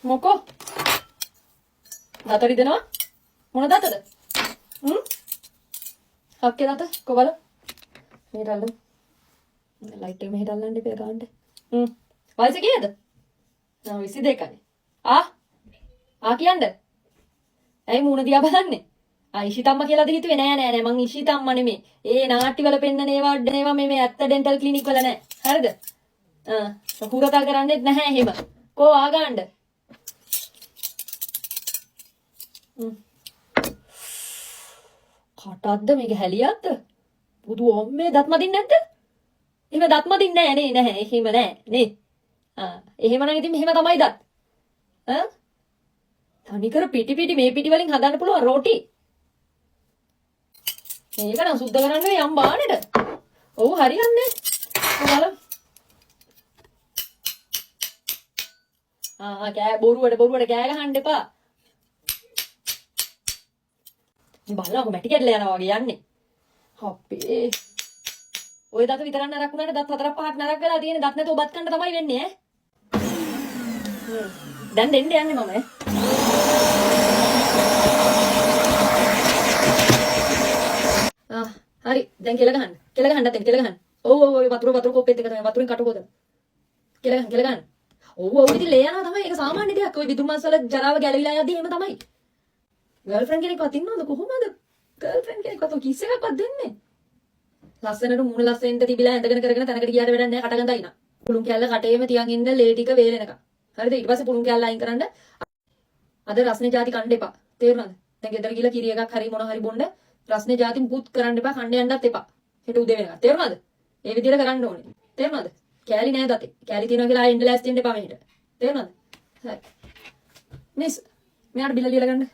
මොකෝ දතරි දෙනවා මොන දතද අක්කේ දත කොබල මෙහෙට අල්ලමු ලයිට් එක මෙහෙට අල්ලන්න ඉපේ ගන්නට වයස කීයද 22යි කියන්න ඇයි මූණ දිහා බලන්නේ ඉෂිතම්ම කියලාද හිතුවේ නෑ මං ඉෂිතම්ම නෙමෙයි ඒ නාට්‍ය වල පෙන්නන ඒවා මේ ඇත්ත ඩෙන්ටල් ක්ලිනික් වල නෑ හරිද හුරතල් කරන්නේත් නැහැ එහෙම කෝ ආගන්න කටද්ද මේක හැලියක්ද බුදු ඔම්මේ දත් මදින්නේ නැද්ද එහෙම දත් මදින්නේ නැහැ එහෙම නෑ නේ එහෙමනම් ඉතින් මෙහෙම තමයි දත් තනිකර පිටි මේ පිටි වලින් හදන්න පුළුවන් රෝටි මේක නම් සුද්ධ කරන්න වෙයි යම් බානෙට ඔව් හරියන්නේ බලන්න කෑ බොරුවට කෑ ගහන්න එපා මේ බලන්නකො මැටි කැඩලා යනවා වගේ යන්නේ අපේ ඔය දත විතරක් නරක් වුණාට දත් 4-5ක් නරක් වෙලා තියෙන දත් නැතුව බත් කන්න තමයි වෙන්නේ දැන් දෙන්න යන්නේ මම හරි දැන් කෙල ගහන්න ඔව් වතුර කොප්පෙත් එක තමයි වතුරෙන් කට හොදන කෙල ගහන්න ඔව් ඉතින් ලේ යනවා තමයි ඒක සාමාන්‍ය දෙයක් ඔය විදුරු මාස් වල ජරාව ගැලවිලා යද්දි එහෙම තමයි ගර්ල්ෆ්‍රෙන්ඩ් කෙනෙක්වත් ඉන්නවද කොහොමද ගර්ල්ෆ්‍රෙන්ඩ් කෙනෙක්වත් ඔය කිස් එකක්වත් දෙන්නේ ලස්සනට මූණ ලස්සෙන්ට තිබිලා ඇඳගෙන කරගෙන තැනකට ගියාට වැඩක් නැහැ කට ගඳයි නා පුළුන් කැල්ල කටේම තියන් ඉන්න ලේ ටික වේලෙනකම් හරිද ඊට පස්සේ පුළුන් කැල්ල අයින් කරන්න අද රස්නේ ಜಾති කන්න එපා තේරුණාද දැන් ගෙදර ගිහලා කිරි එකක් හරි මොන හරි බොන්න රස්නේ ಜಾති මුකුත් කරන්න එපා කන්න යන්නත් එපා හෙට උදේ වෙනකම් තේරුණාද ඒ විදිහට කරන්න ඕනේ තේරුණාද කෑලි නෑ දතේ කෑලි තියනවා කියලා ආයෙ ඉන්ඩලෑස් දෙන්න එපා මෙහෙට තේරුණාද හරි මිස් මෙයාට බිල දීලා ගන්න